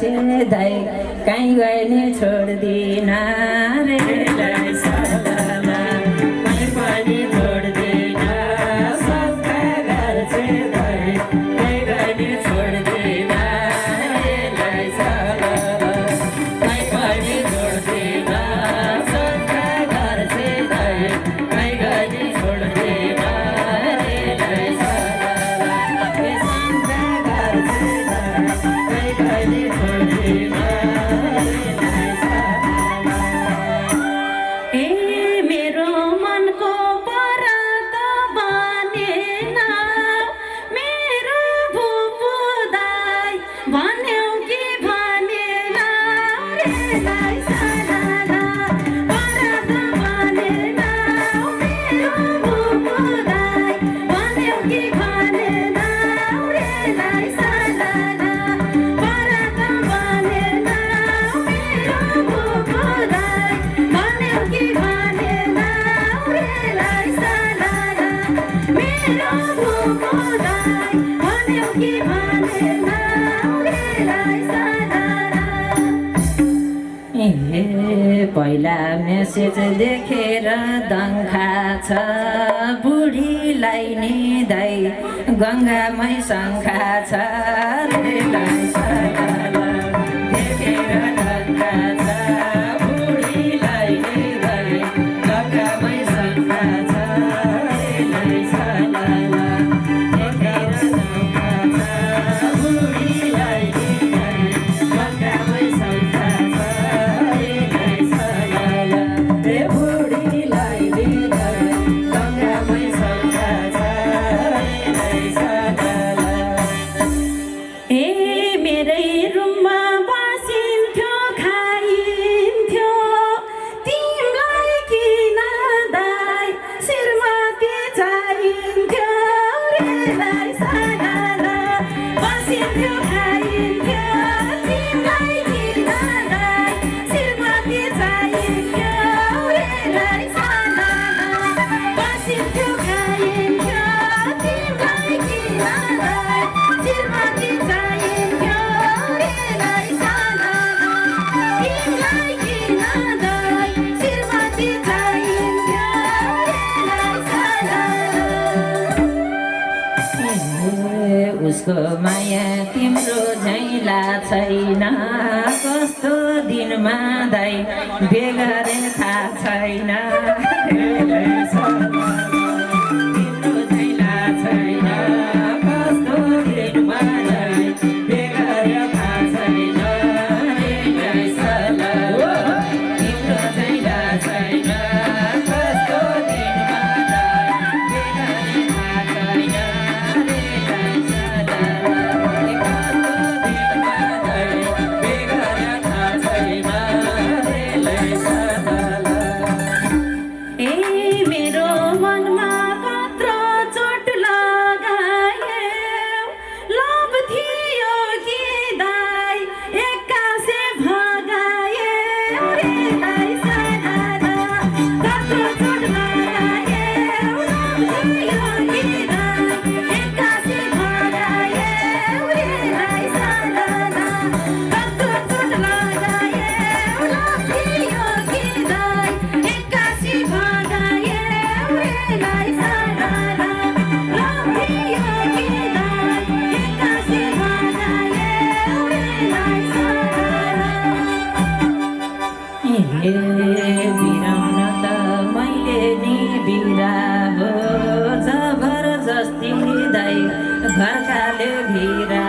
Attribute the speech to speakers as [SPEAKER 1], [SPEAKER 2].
[SPEAKER 1] छे दाइ कहीँ गए नि छोड्दिन रे लाई सालाला कहीँ पनि छोड्दिन सफा गर्छे दाइ कहीँ गए नि छोड्दिन रे लाई सालाला कहीँ पनि छोड्दिन सफा गर्छे दाइ कहीँ गए नि छोड्दिन रे लाई सालाला सफा गर्छे दाइ कहीँ गए नि छोड्दिन पहिला मेसेज देखेर दङ्खा छ बुढीलाई नि दाइ गङ्गामै शङ्खा छ रे लाई सालाला देखेर दङ्खा छ बुढीलाई नि दाइ गङ्गामै शङ्खा छ रे लाई सालाला देखेर दङ्खा छ बुढीलाई नि दाइ गङ्गामै शङ्खा छ उसको माया तिम्रो झैला छैन कस्तो दिनमा दाइ बेगरे थाहा छैन तिम्रो झैला छैन कस्तो दिनमा दाइ बेगरे थाहा छैन तिम्रो झैला छैन कस्तो दिनमा दाइ बेगरे थाहा छैन बिराउन त मैले नि बिरा हो जबरजस्ती दाइ घरकाले भिरा